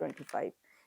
25।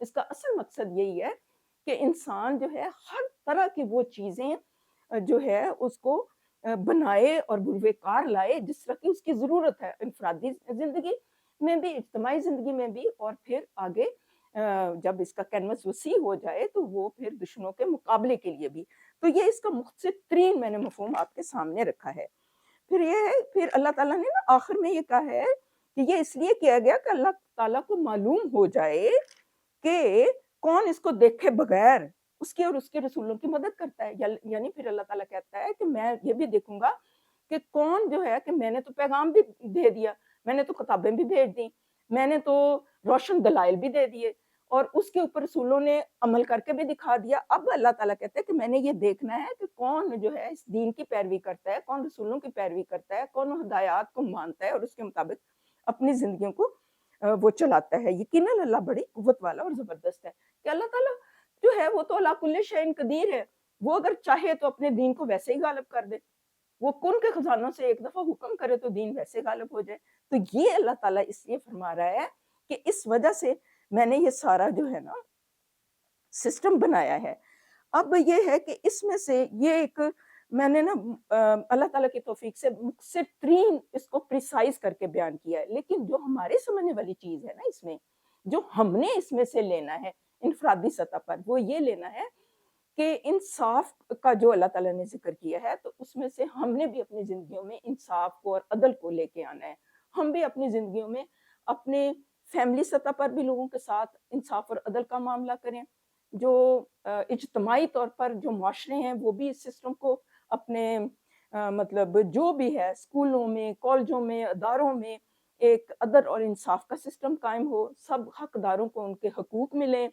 اس کا اصل مقصد یہی ہے کہ انسان جو ہے ہر طرح کی وہ چیزیں جو ہے اس کو بنائے اور بروئے کار لائے جس طرح کی اس کی ضرورت ہے، انفرادی زندگی میں بھی، اجتماعی زندگی میں بھی، اور پھر آگے جب اس کا کینوس وسیع ہو جائے تو وہ پھر دشمنوں کے مقابلے کے لیے بھی۔ تو یہ اس کا مختصر ترین میں نے مفہوم آپ کے سامنے رکھا ہے۔ پھر یہ ہے، پھر اللہ تعالیٰ نے نا آخر میں یہ کہا ہے کہ یہ اس لیے کیا گیا کہ اللہ تعالیٰ کو معلوم ہو جائے کہ کون اس کو دیکھے بغیر اس کے اور اس کے رسولوں کی مدد کرتا ہے۔ یعنی پھر اللہ تعالیٰ کہتا ہے کہ میں یہ بھی دیکھوں گا کہ کون جو ہے، کہ میں نے تو پیغام بھی دے دیا، میں نے تو کتابیں بھی بھیج دی، میں نے تو روشن دلائل بھی دے دیے، اور اس کے اوپر رسولوں نے عمل کر کے بھی دکھا دیا۔ اب اللہ تعالیٰ کہتے ہیں کہ میں نے یہ دیکھنا ہے کہ کون جو ہے اس دین کی پیروی کرتا ہے، کون رسولوں کی پیروی کرتا ہے، کون ہدایات کو مانتا ہے اور اس کے مطابق اپنی زندگیوں کو وہ چلاتا ہے۔ یقیناً اللہ بڑی قوت والا اور زبردست ہے، کہ اللہ تعالیٰ جو ہے وہ تو علی کل شیء قدیر ہے، وہ اگر چاہے تو اپنے دین کو ویسے ہی غالب کر دے، وہ کن کے خزانوں سے ایک دفعہ حکم کرے تو دین ویسے غالب ہو جائے۔ تو یہ اللہ تعالیٰ اس لیے فرما رہا ہے کہ اس وجہ سے میں نے یہ سارا جو ہے نا سسٹم بنایا ہے۔ اب یہ ہے کہ اس میں سے یہ ایک میں نے نا اللہ تعالیٰ کی توفیق سے مختصر ترین اس کو پریسائز کر کے بیان کیا ہے، لیکن جو ہمارے سمجھنے والی چیز ہے نا اس میں، جو ہم نے اس میں سے لینا ہے انفرادی سطح پر، وہ یہ لینا ہے کہ انصاف کا جو اللہ تعالیٰ نے ذکر کیا ہے، تو اس میں سے ہم نے بھی اپنی زندگیوں میں انصاف کو اور عدل کو لے کے آنا ہے۔ ہم بھی اپنی زندگیوں میں اپنے فیملی سطح پر بھی لوگوں کے ساتھ انصاف اور عدل کا معاملہ کریں، جو اجتماعی طور پر جو معاشرے ہیں وہ بھی اس سسٹم کو اپنے مطلب جو بھی ہے اسکولوں میں، کالجوں میں، اداروں میں ایک عدل اور انصاف کا سسٹم قائم ہو، سب حقداروں کو ان کے حقوق ملیں۔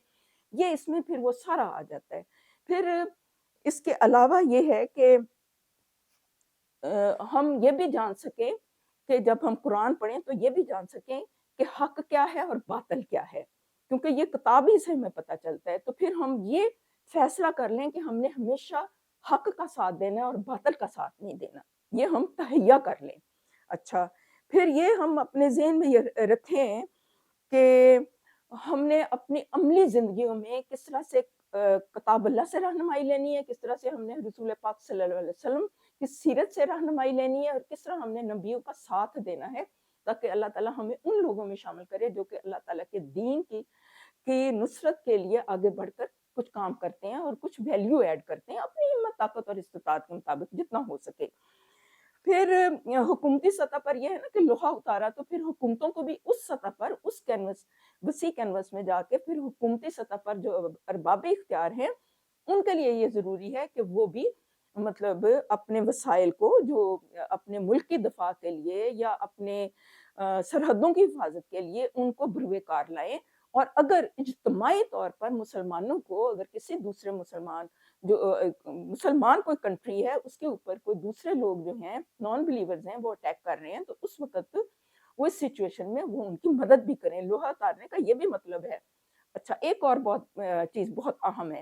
یہ اس میں پھر وہ سارا آ جاتا ہے۔ پھر اس کے علاوہ یہ ہے کہ ہم یہ بھی جان سکیں کہ جب ہم قرآن پڑھیں تو یہ بھی جان سکیں کہ حق کیا ہے اور باطل کیا ہے، کیونکہ یہ کتاب ہی سے ہمیں پتہ چلتا ہے۔ تو پھر ہم یہ فیصلہ کر لیں کہ ہم نے ہمیشہ حق کا ساتھ دینا ہے اور باطل کا ساتھ نہیں دینا، یہ ہم تہیہ کر لیں۔ اچھا، پھر یہ ہم اپنے ذہن میں یہ رکھیں کہ ہم نے اپنی عملی زندگیوں میں کس طرح سے کتاب اللہ سے رہنمائی لینی ہے، کس طرح سے ہم نے رسول پاک صلی اللہ علیہ وسلم کی سیرت سے رہنمائی لینی ہے، اور کس طرح ہم نے نبیوں کا ساتھ دینا ہے، تاکہ اللہ تعالیٰ ہمیں ان لوگوں میں شامل کرے جو کہ اللہ تعالیٰ کے دین کی نصرت کے لیے آگے بڑھ کر کچھ کام کرتے ہیں اور کچھ ویلیو ایڈ کرتے ہیں اپنی ہمت، طاقت اور استطاعت کے مطابق جتنا ہو سکے۔ پھر حکومتی سطح پر یہ ہے نا کہ لوہا اتارا، تو پھر حکومتوں کو بھی اس سطح پر، اس کینوس، وسیع کینوس میں جا کے پھر حکومتی سطح پر جو ارباب اختیار ہیں ان کے لیے یہ ضروری ہے کہ وہ بھی مطلب اپنے وسائل کو، جو اپنے ملک کی دفاع کے لیے یا اپنے سرحدوں کی حفاظت کے لیے، ان کو بروئے کار لائیں۔ اور اگر اجتماعی طور پر مسلمانوں کو، اگر کسی دوسرے مسلمان کوئی کنٹری ہے اس کے اوپر کوئی دوسرے لوگ جو ہیں نان بلیورز ہیں وہ اٹیک کر رہے ہیں، تو اس وقت وہ اس سچویشن میں وہ ان کی مدد بھی کریں۔ لوہا اتارنے کا یہ بھی مطلب ہے۔ اچھا، ایک اور چیز بہت اہم ہے،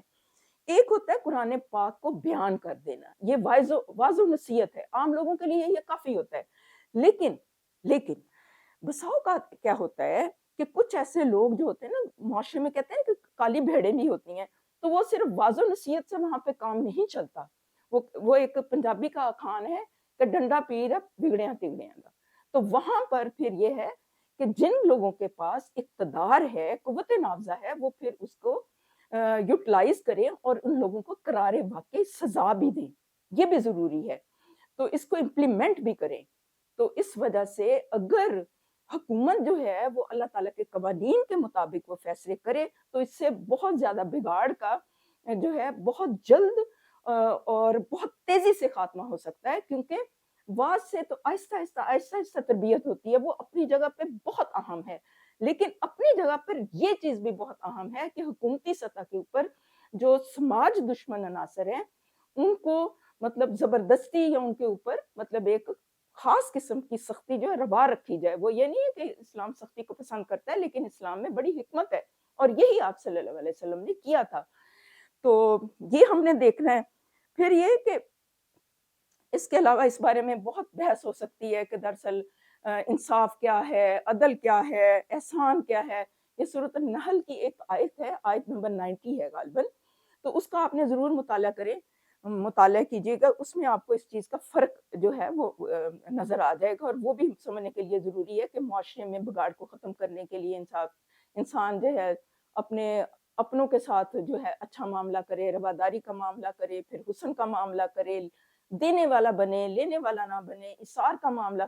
ایک ہوتا ہے قرآن پاک کو بیان کر دینا، یہ واضح و نصیحت ہے، عام لوگوں کے لیے یہ کافی ہوتا ہے۔ لیکن بسا اوقات کیا ہوتا ہے کہ کچھ ایسے لوگ جو ہوتے ہیں نا معاشرے میں، کہتے ہیں کہ کالی بھیڑیں بھی ہوتی ہیں، تو وہ صرف واضح و نصیحت سے وہاں پہ کام نہیں چلتا۔ وہ ایک پنجابی کا اخوان ہے کہ ڈنڈا پیر بگڑیاں تگڑیاں دا۔ تو وہاں پر پھر یہ ہے کہ جن لوگوں کے پاس اقتدار ہے، قوت نافذہ ہے، وہ پھر اس کو یوٹیلائز کریں اور ان لوگوں کو قرار واقعی سزا بھی دیں، یہ بھی ضروری ہے، تو اس کو امپلیمنٹ بھی کریں۔ تو اس وجہ سے اگر حکومت جو ہے وہ اللہ تعالیٰ کے قوانین کے مطابق وہ فیصلے کرے تو اس سے بہت زیادہ بگاڑ کا جو ہے بہت جلد اور بہت تیزی سے خاتمہ ہو سکتا ہے، کیونکہ واز سے تو آہستہ آہستہ تربیت ہوتی ہے، وہ اپنی جگہ پہ بہت اہم ہے، لیکن اپنی جگہ پر یہ چیز بھی بہت اہم ہے کہ حکومتی سطح کے اوپر جو سماج دشمن عناصر ہیں ان کو مطلب زبردستی یا ان کے اوپر مطلب ایک خاص قسم کی سختی جو ہے روا رکھی جائے۔ وہ یہ نہیں ہے کہ اسلام سختی کو پسند کرتا ہے، لیکن اسلام میں بڑی حکمت ہے، اور یہی آپ صلی اللہ علیہ وسلم نے کیا تھا۔ تو یہ ہم نے دیکھنا ہے۔ پھر یہ کہ اس کے علاوہ اس بارے میں بہت بحث ہو سکتی ہے کہ دراصل انصاف کیا ہے، عدل کیا ہے، احسان کیا ہے، یہ سورۃ النحل کی ایک آیت ہے، آیت نمبر 90 ہے غالباً، تو اس کا آپ نے ضرور مطالعہ کیجیے گا، اس میں آپ کو اس چیز کا فرق جو ہے وہ نظر آ جائے گا، اور وہ بھی سمجھنے کے لیے ضروری ہے کہ معاشرے میں بگاڑ کو ختم کرنے کے لیے انسان جو ہے اپنوں کے ساتھ جو ہے اچھا معاملہ کرے، رواداری کا معاملہ کرے، پھر حسن کا معاملہ کرے، دینے والا بنے، لینے والا نہ بنے، اِثار کا معاملہ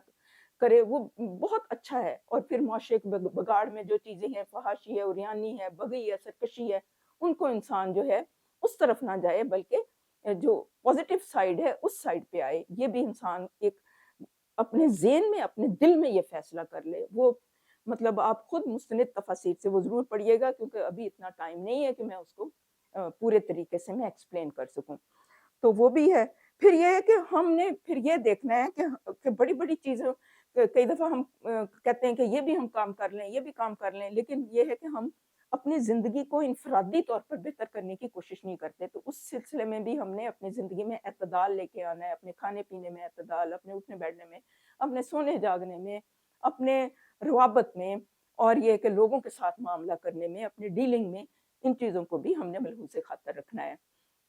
کرے، وہ بہت اچھا ہے۔ اور پھر معاشرے کے بگاڑ میں جو چیزیں ہیں، فحاشی ہے، عریانی ہے، بغی ہے، سرکشی ہے، ان کو انسان جو ہے اس طرف نہ جائے، بلکہ جو پازیٹیو سائیڈ ہے اس سائیڈ پہ آئے۔ یہ بھی انسان ایک اپنے ذہن میں، اپنے دل میں یہ فیصلہ کر لے۔ وہ مطلب آپ خود مستند تفاسیر سے وہ ضرور پڑھیے گا، کیونکہ ابھی اتنا ٹائم نہیں ہے کہ میں اس کو پورے طریقے سے میں ایکسپلین کر سکوں۔ تو وہ بھی ہے۔ پھر یہ ہے کہ ہم نے پھر یہ دیکھنا ہے کہ بڑی بڑی چیزیں کئی دفعہ ہم کہتے ہیں کہ یہ بھی ہم کام کر لیں، یہ بھی کام کر لیں، لیکن یہ ہے کہ ہم اپنی زندگی کو انفرادی طور پر بہتر کرنے کی کوشش نہیں کرتے۔ تو اس سلسلے میں بھی ہم نے اپنی زندگی میں اعتدال لے کے آنا ہے، اپنے کھانے پینے میں اعتدال، اپنے اٹھنے بیٹھنے میں، اپنے سونے جاگنے میں، اپنے روابط میں، اور یہ کہ لوگوں کے ساتھ معاملہ کرنے میں، اپنے ڈیلنگ میں، ان چیزوں کو بھی ہم نے ملحوظ خاطر رکھنا ہے۔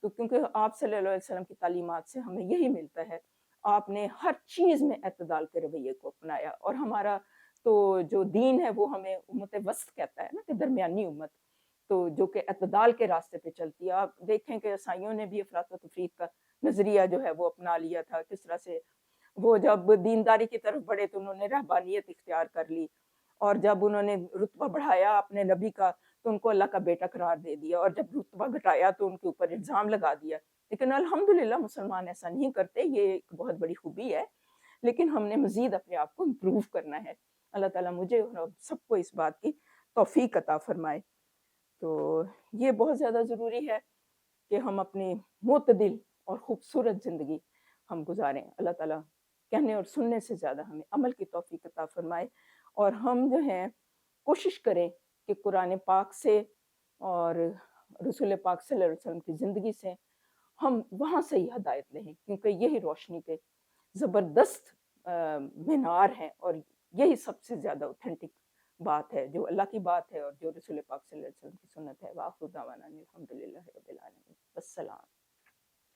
تو کیونکہ آپ صلی اللہ علیہ وسلم کی تعلیمات سے ہمیں یہی ملتا ہے، آپ نے ہر چیز میں اعتدال کے رویے کو اپنایا، اور ہمارا تو جو دین ہے وہ ہمیں امت وسط کہتا ہے نا، کہ درمیانی امت، تو جو کہ اعتدال کے راستے پہ چلتی ہے۔ آپ دیکھیں کہ عیسائیوں نے بھی افراط و تفریط کا نظریہ جو ہے وہ اپنا لیا تھا، کس طرح سے وہ جب دینداری کی طرف بڑھے تو انہوں نے رہبانیت اختیار کر لی، اور جب انہوں نے رتبہ بڑھایا اپنے نبی کا تو ان کو اللہ کا بیٹا قرار دے دیا، اور جب رتبہ گھٹایا تو ان کے اوپر الزام لگا دیا۔ لیکن الحمدللہ مسلمان ایسا نہیں کرتے، یہ ایک بہت بڑی خوبی ہے، لیکن ہم نے مزید اپنے آپ کو امپروو کرنا ہے۔ اللہ تعالیٰ مجھے اور سب کو اس بات کی توفیق عطا فرمائے۔ تو یہ بہت زیادہ ضروری ہے کہ ہم اپنی معتدل اور خوبصورت زندگی ہم گزاریں۔ اللہ تعالیٰ کہنے اور سننے سے زیادہ ہمیں عمل کی توفیق عطا فرمائے، اور ہم جو ہیں کوشش کریں کہ قرآن پاک سے اور رسول پاک صلی اللہ علیہ وسلم کی زندگی سے ہم وہاں سے ہی ہدایت لیں، کیونکہ یہی روشنی کے زبردست مینار ہیں، اور یہی سب سے زیادہ اوتھینٹک بات ہے، جو اللہ کی بات ہے اور جو رسول پاک صلی اللہ علیہ وسلم کی سنت ہے۔ وآخر دعوانا الحمدللہ رب العالمین۔ السلام۔